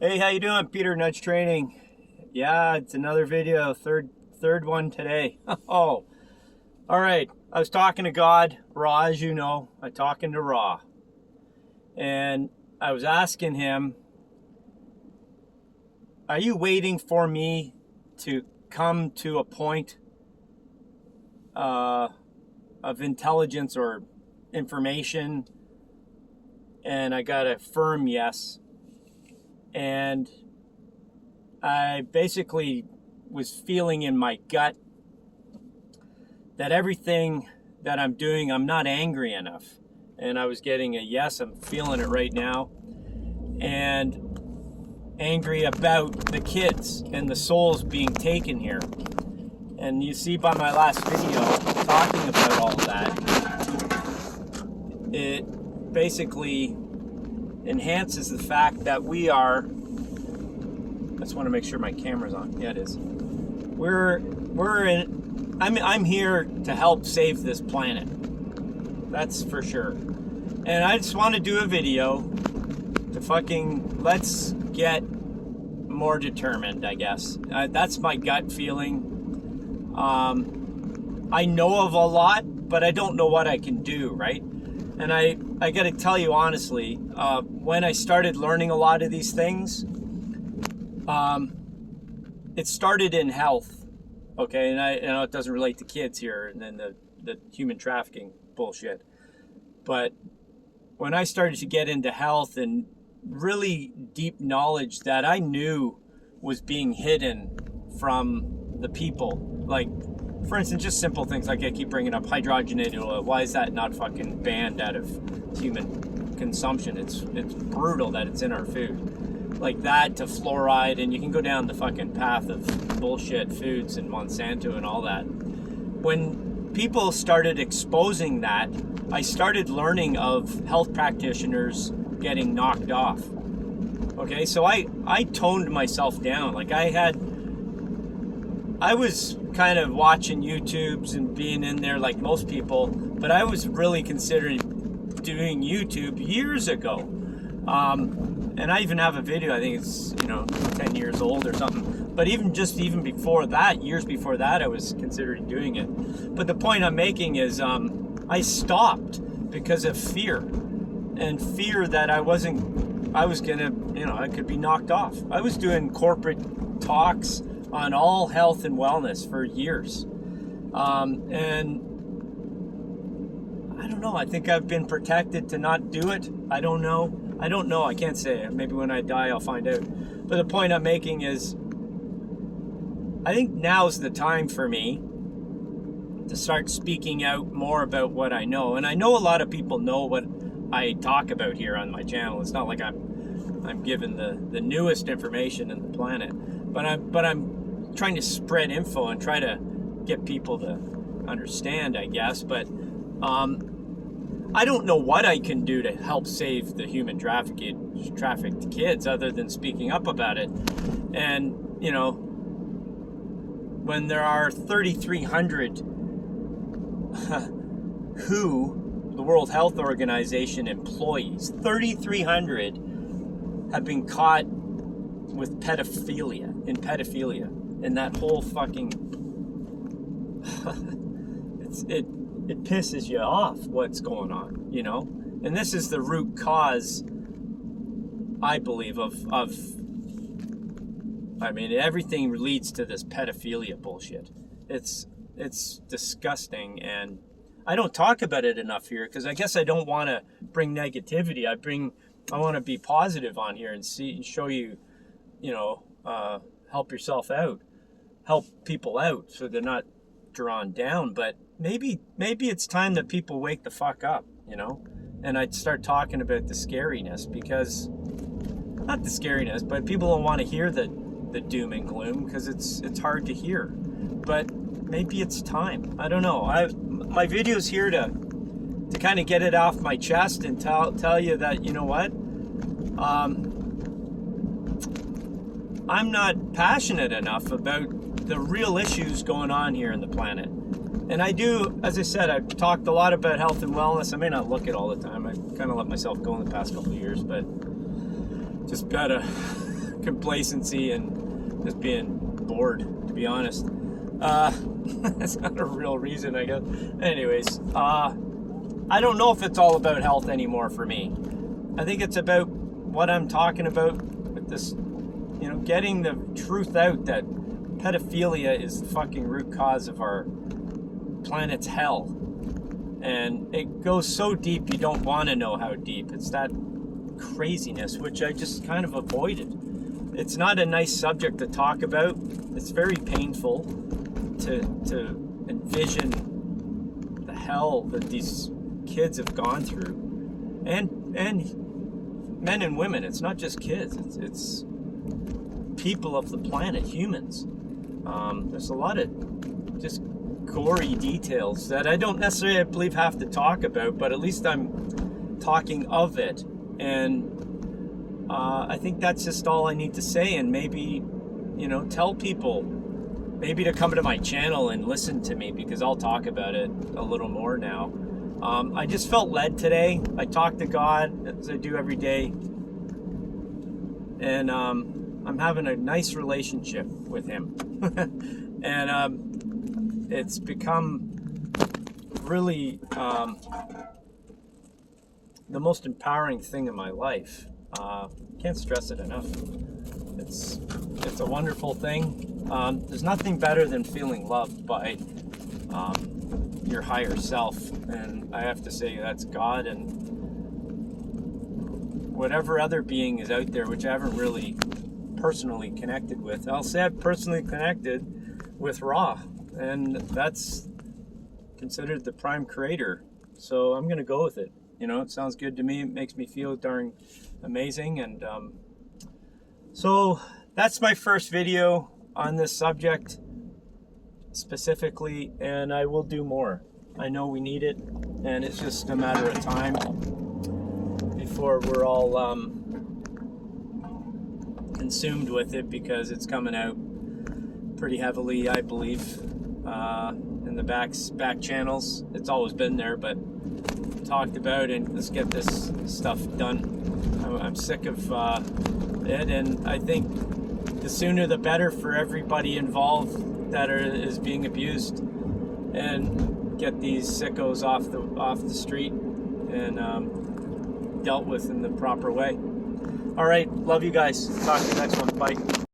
Hey, how you doing? Peter Nudge Training. Yeah, it's another video, third one today. Oh, all right. I was talking to God, Ra, as you know. I'm talking to Ra. And I was asking him, are you waiting for me to come to a point of intelligence or information? And I got a firm yes. And I basically was feeling in my gut that everything that I'm doing, I'm not angry enough. And I was getting a yes, I'm feeling it right now. And angry about the kids and the souls being taken here. And you see by my last video talking about all of that, it basically enhances the fact that we are, I just want to make sure my camera's on. Yeah, it is. I'm here to help save this planet. That's for sure. And I just want to do a video to let's get more determined, I guess. That's my gut feeling. I know of a lot, but I don't know what I can do, right? And I got to tell you honestly, when I started learning a lot of these things, it started in health, okay? And I know it doesn't relate to kids here and then the human trafficking bullshit. But when I started to get into health and really deep knowledge that I knew was being hidden from the people, like, for instance, just simple things like I keep bringing up hydrogenated oil. Why is that not fucking banned out of human consumption? It's brutal that it's in our food. Like that to fluoride, and you can go down the fucking path of bullshit foods and Monsanto and all that. When people started exposing that, I started learning of health practitioners getting knocked off. Okay, so I toned myself down. Like I was kind of watching YouTubes and being in there like most people, but I was really considering doing YouTube years ago. And I even have a video, I think it's 10 years old or something. But even before that, years before that, I was considering doing it. But the point I'm making is I stopped because of fear. And fear that I was gonna, I could be knocked off. I was doing corporate talks on all health and wellness for years. And I don't know, I think I've been protected to not do it. I don't know, I can't say. Maybe when I die I'll find out. But the point I'm making is, I think now's the time for me to start speaking out more about what I know. And I know a lot of people know what I talk about here on my channel. It's not like I'm giving the newest information in the planet, but I'm trying to spread info and try to get people to understand, I guess. But I don't know what I can do to help save the human trafficked kids other than speaking up about it. And when there are 3,300 the World Health Organization employees, 3,300 have been caught with pedophilia, and that whole fucking it pisses you off what's going on, and this is the root cause, I believe, of everything leads to this pedophilia bullshit. It's disgusting, and I don't talk about it enough here because I guess I don't want to bring negativity. I want to be positive on here and show you, help yourself out, help people out so they're not drawn down. But maybe it's time that people wake the fuck up, and I'd start talking about the scariness, because not the scariness, but people don't want to hear the doom and gloom because it's hard to hear. But maybe it's time. I don't know. My video's here to kind of get it off my chest and tell you that, you know what? I'm not passionate enough about the real issues going on here in the planet. And I do, as I said, I've talked a lot about health and wellness. I may not look it all the time. I kind of let myself go in the past couple of years, but just gotta complacency and just being bored, to be honest. That's not a real reason, I guess. Anyways, I don't know if it's all about health anymore for me. I think it's about what I'm talking about with this, you know, getting the truth out that pedophilia is the fucking root cause of our planet's hell. And it goes so deep you don't want to know how deep. It's that craziness, which I just kind of avoided. It's not a nice subject to talk about. It's very painful to envision the hell that these kids have gone through, and men and women. It's not just kids. It's people of the planet, humans. There's a lot of just gory details that I don't necessarily believe have to talk about, but at least I'm talking of it, and I think that's just all I need to say. And maybe, you know, tell people maybe to come to my channel and listen to me, because I'll talk about it a little more now. I just felt led today. I talked to God, as I do every day, and I'm having a nice relationship with him. And it's become really the most empowering thing in my life. Can't stress it enough. It's a wonderful thing. There's nothing better than feeling loved by your higher self, and I have to say that's God and whatever other being is out there, which I haven't really personally connected with. I'll say I've personally connected with Ra, and that's considered the prime creator. So I'm gonna go with it. You know, it sounds good to me. It makes me feel darn amazing, and so that's my first video on this subject specifically, and I will do more. I know we need it, and it's just a matter of time before we're all consumed with it, because it's coming out pretty heavily, I believe, in the back channels. It's always been there, but talked about, and let's get this stuff done. I'm sick of it, and I think the sooner the better for everybody involved that is being abused, and get these sickos off the street and dealt with in the proper way. All right, love you guys. Talk to you next one. Bye.